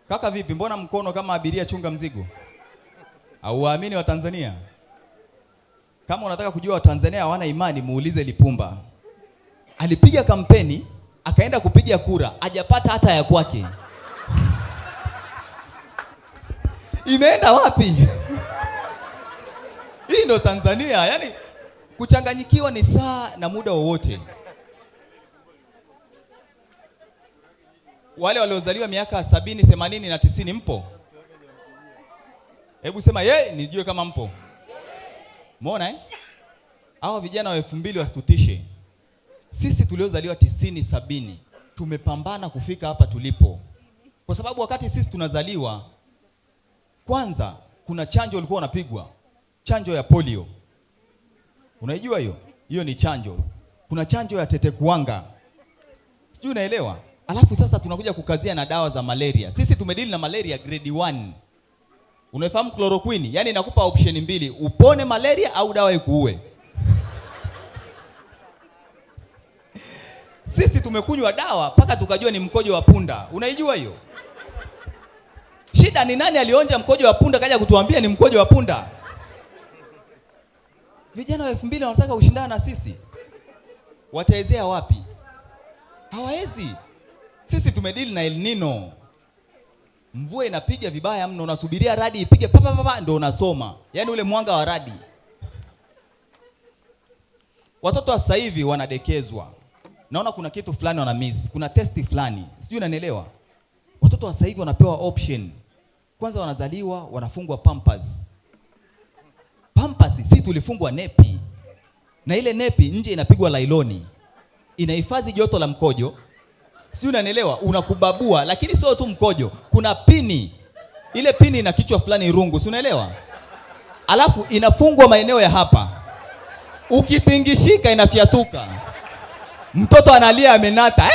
Kaka vipi, mbona mkono kama abiria chunga mzigo? Au waamini wa Tanzania? Kama unataka kujua wa Tanzania hawana imani, muulize Lipumba. Alipiga kampeni, akaenda kupiga kura, hajapata hata ya kwake. Imeenda wapi? Hii ndo Tanzania, yani kuchanganyikiwa ni saa na muda wowote. Wale waliozaliwa miaka 70, 80 na 90 mpo? Hebu sema nijue kama mpo. Umeona Hawa vijana wa 2000 wasitutishe. Sisi tuliozaliwa 90, 70 tumepambana kufika hapa tulipo. Kwa sababu wakati sisi tunazaliwa, kwanza kuna chanjo ulikuwa unapigwa. Chanjo ya polio. Unaijua hiyo? Hiyo ni chanjo. Kuna chanjo ya tetekuwanga. Sijui unaelewa? Alafu sasa tunakuja kukazia na dawa za malaria. Sisi tumedili na malaria grade 1. Unafahamu chloroquine? Yaani inakupa option mbili, upone malaria au dawa ikuue. Sisi tumekunywa dawa mpaka tukajua ni mkojo wa punda. Unaijua hiyo? Shida ni nani alionja mkojo wa punda kaja kutuambia ni mkojo wa punda? Vijana wa 2000 wanataka kushindana na sisi. Wataezea wapi? Hawawezi. Sisi tumedili na El Nino. Mvua inapiga vibaya mno, unasubiria radi ipige papa ndio unasoma. Yaani ule mwanga wa radi. Watoto wa sasa hivi wanadekezwa. Naona kuna kitu fulani wana miss, kuna testi fulani. Sijui unanielewa? Watoto wa sasa hivi wanapewa option. Kwanza wanazaliwa wanafungwa pampers. Pampers si tulifungwa nepi. Na ile nepi nje inapigwa lailoni. Inahifadhi joto la mkojo. Sijui unanielewa? Unakubabua, lakini sio tu mkojo. Kuna pini. Ile pini ina kichwa fulani rungu, si unaelewa? Alafu inafungwa maeneo ya hapa. Ukitingishika inafiatuka. Mtoto analia amenata.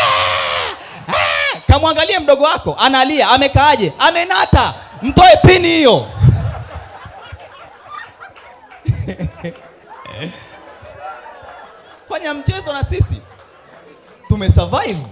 Kamwangalie mdogo wako, analia, amekaaje? Amenata. Mtoe pini hiyo. Fanya mchezo na sisi. Tumesurvive.